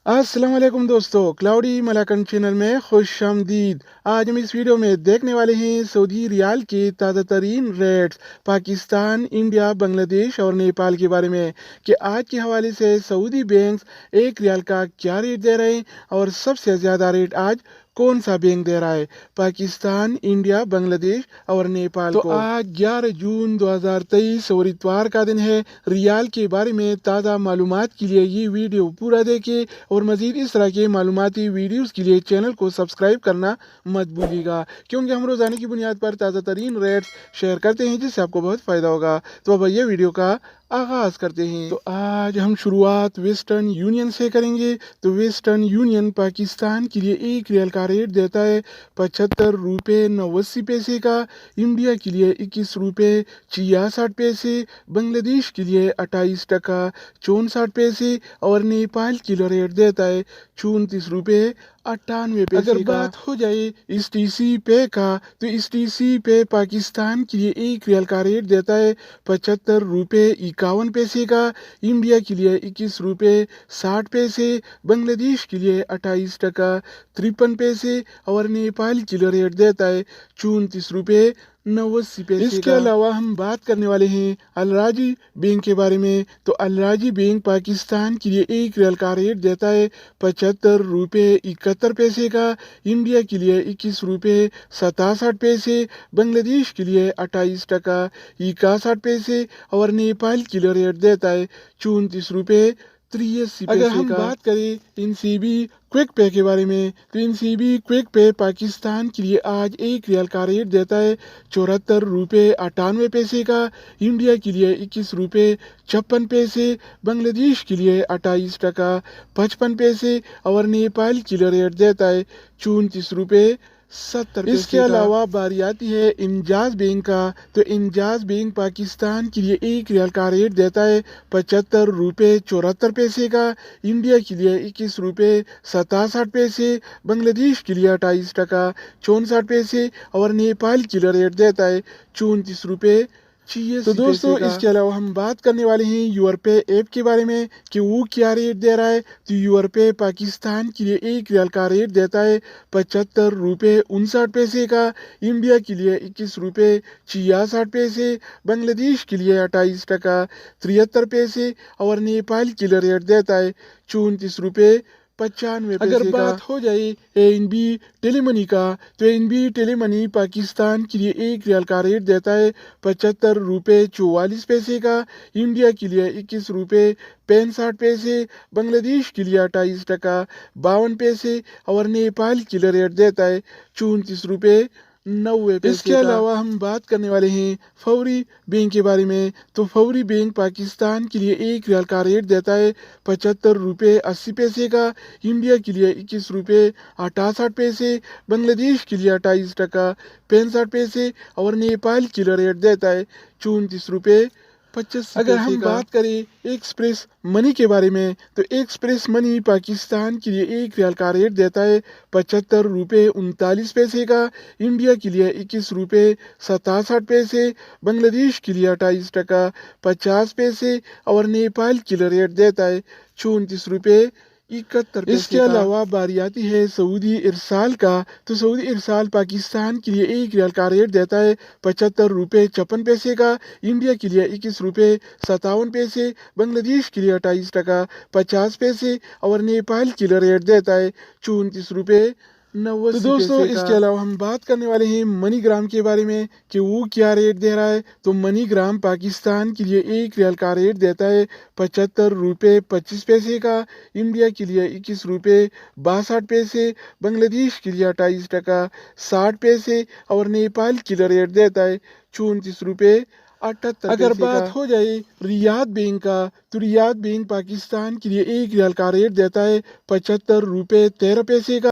अस्सलाम वालेकुम दोस्तों, क्लाउडी मलाकन चैनल में खुश आमदीद। आज हम इस वीडियो में देखने वाले हैं सऊदी रियाल के ताज़ा तरीन रेट्स पाकिस्तान, इंडिया, बांग्लादेश और नेपाल के बारे में कि आज के हवाले से सऊदी बैंक्स एक रियाल का क्या रेट दे रहे हैं और सबसे ज़्यादा रेट आज कौन सा बैंक दे रहा है पाकिस्तान, इंडिया, बांग्लादेश और नेपाल को। आज 11 जून 2023 और इतवार का दिन है। रियाल के बारे में ताज़ा मालूमात के लिए ये वीडियो पूरा देखें और मज़ीद इस तरह के मालूमाती वीडियोस के लिए चैनल को सब्सक्राइब करना मत भूलिएगा, क्योंकि हम रोज़ाना की बुनियाद पर ताज़ा तरीन रेट्स शेयर करते हैं जिससे आपको बहुत फ़ायदा होगा। तो अब ये वीडियो का आगाज़ करते हैं। तो आज हम शुरुआत वेस्टर्न यूनियन से करेंगे। तो वेस्टर्न यूनियन पाकिस्तान के लिए एक रियाल का रेट देता है 75 रुपये 89 पैसे का, इंडिया के लिए 21 रुपये 66 पैसे, बांग्लादेश के लिए 28 टका 64 पैसे और नेपाल के लिए रेट देता है 34 रुपये 98 पैसे। अगर बात हो जाए इस टीसी पे का, तो इस टीसी पे पाकिस्तान के लिए एक रियाल का रेट देता है 75 रुपये 51 पैसे का, इंडिया के लिए 21 रुपये 60 पैसे, बांग्लादेश के लिए 28 टका 53 पैसे और नेपाल के लिए रेट देता है 34 रुपये 89 पैसे। इसके अलावा हम बात करने वाले हैं अलराजी बैंक के बारे में। तो अलराजी बैंक पाकिस्तान के लिए एक रियाल का रेट देता है 75 रुपये 71 पैसे का, इंडिया के लिए 21 रुपये 67 पैसे, बांग्लादेश के लिए 28 टका 61 पैसे और नेपाल के लिए रेट देता है 34 रुपये 83 पैसे। अगर हम बात करें इनसीबी क्विक पे के बारे में, तो इनसीबी क्विक पे पाकिस्तान के लिए आज एक रियाल का रेट देता है 74 रुपये 98 पैसे का, इंडिया के लिए 21 रुपये 56 पैसे, बांग्लादेश के लिए 28 टका 55 पैसे और नेपाल के लिए रेट देता है 34 रुपये 70 पैसे। इसके अलावा बारी आती है इंजाज बैंक का। तो इंजाज बैंक पाकिस्तान के लिए एक रियाल का रेट देता है 75 रुपये 74 पैसे का, इंडिया के लिए 21 रुपये 67 पैसे, बांग्लादेश के लिए 28 टका 64 पैसे और नेपाल के लिए रेट देता है 34 रुपये 86। तो दोस्तों, इसके अलावा हम बात करने वाले हैं यूरपे ऐप के बारे में कि वो क्या रेट दे रहा है। तो यूरपे पाकिस्तान के लिए एक रियाल का रेट देता है 75 रुपये 59 पैसे का, इंडिया के लिए 21 रुपये 66 पैसे, बांग्लादेश के लिए 28 टका 73 पैसे और नेपाल के लिए रेट देता है 34 रुपये 95 पैसे। अगर बात हो जाए एनबी टेलीमनी का, तो एनबी टेलीमनी पाकिस्तान के लिए एक रियाल का रेट देता है 75 रुपये 44 पैसे का, इंडिया के लिए 21 रुपये 65 पैसे, बांग्लादेश के लिए 28 टका 52 पैसे और नेपाल के लिए रेट देता है 34 रुपये 90 पैसे। इसके अलावा हम बात करने वाले हैं फौरी बैंक के बारे में। तो फौरी बैंक पाकिस्तान के लिए एक रियाल का रेट देता है 75 रुपये 80 पैसे का, इंडिया के लिए 21 रुपये 68 पैसे, बांग्लादेश के लिए 28 टका 65 पैसे और नेपाल के लिए रेट देता है 34 रुपये 85। अगर हम बात करें एक्सप्रेस मनी के बारे में, तो एक्सप्रेस मनी पाकिस्तान के लिए एक रियाल का रेट देता है 75 रुपये 39 पैसे का, इंडिया के लिए 21 रुपये 67 पैसे, बांग्लादेश के लिए 28 टका 50 पैसे और नेपाल के लिए रेट देता है 34 रुपये 71 पैसे। इसके अलावा बारी आती है सऊदी इरसाल का। तो सऊदी इरसाल पाकिस्तान के लिए एक रियाल का रेट देता है 75 रुपये 56 पैसे का, इंडिया के लिए 21 रुपये 57 पैसे, बांग्लादेश के लिए 28 टका 50 पैसे और नेपाल के लिए रेट देता है 34 रुपये 90। तो दोस्तों, इसके अलावा हम बात करने वाले हैं मनीग्राम के बारे में कि वो क्या रेट दे रहा है। तो मनीग्राम पाकिस्तान के लिए एक रियाल का रेट देता है 75 रुपये 25 पैसे का, इंडिया के लिए 21 रुपये 62 पैसे, बांग्लादेश के लिए 28 टका 60 पैसे और नेपाल के लिए रेट देता है 34 रुपये 78। अगर बात हो जाए रियाद बैंक का, तो रियाद बैंक पाकिस्तान के लिए एक रियाल का रेट देता है 75 रुपये 13 पैसे का,